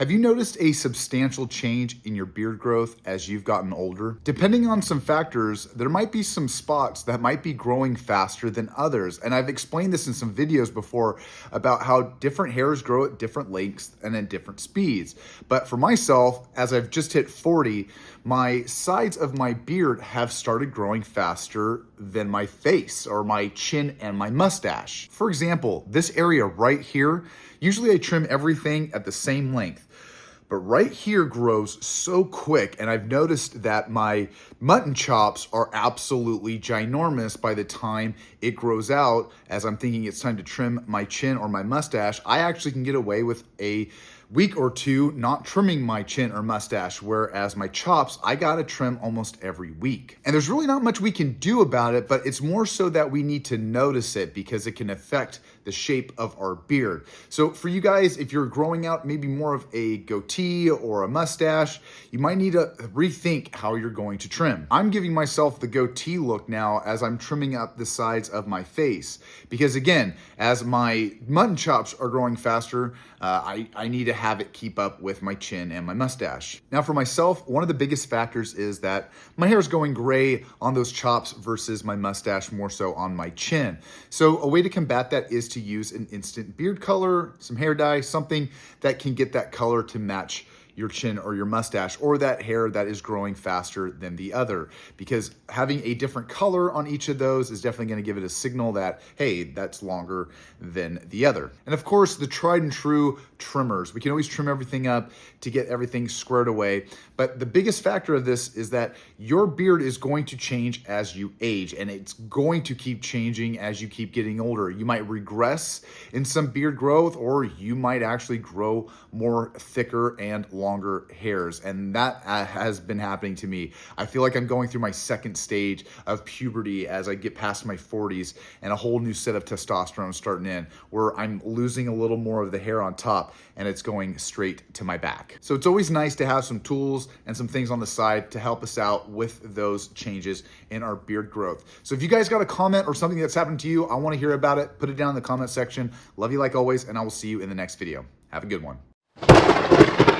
Have you noticed a substantial change in your beard growth as you've gotten older? Depending on some factors, there might be some spots that might be growing faster than others. And I've explained this in some videos before about how different hairs grow at different lengths and at different speeds. But for myself, as I've just hit 40, my sides of my beard have started growing faster than my face or my chin and my mustache. For example, this area right here, usually I trim everything at the same length. But right here grows so quick, and I've noticed that my mutton chops are absolutely ginormous by the time it grows out. As I'm thinking it's time to trim my chin or my mustache, I actually can get away with a week or two not trimming my chin or mustache, whereas my chops, I gotta trim almost every week. And there's really not much we can do about it, but it's more so that we need to notice it because it can affect the shape of our beard. So for you guys, if you're growing out maybe more of a goatee or a mustache, you might need to rethink how you're going to trim. I'm giving myself the goatee look now as I'm trimming up the sides of my face. Because again, as my mutton chops are growing faster, I need to have it keep up with my chin and my mustache. Now for myself, one of the biggest factors is that my hair is going gray on those chops versus my mustache more so on my chin. So a way to combat that is to use an instant beard color, some hair dye, something that can get that color to match your chin or your mustache or that hair that is growing faster than the other, because having a different color on each of those is definitely going to give it a signal that, hey, that's longer than the other. And of course, the tried and true trimmers. We can always trim everything up to get everything squared away. But the biggest factor of this is that your beard is going to change as you age, and it's going to keep changing as you keep getting older. You might regress in some beard growth, or you might actually grow more thicker and longer hairs. And that has been happening to me. I feel like I'm going through my second stage of puberty as I get past my 40s, and a whole new set of testosterone starting in, where I'm losing a little more of the hair on top and it's going straight to my back. So it's always nice to have some tools and some things on the side to help us out with those changes in our beard growth. So if you guys got a comment or something that's happened to you, I want to hear about it. Put it down in the comment section. Love you like always, and I will see you in the next video. Have a good one.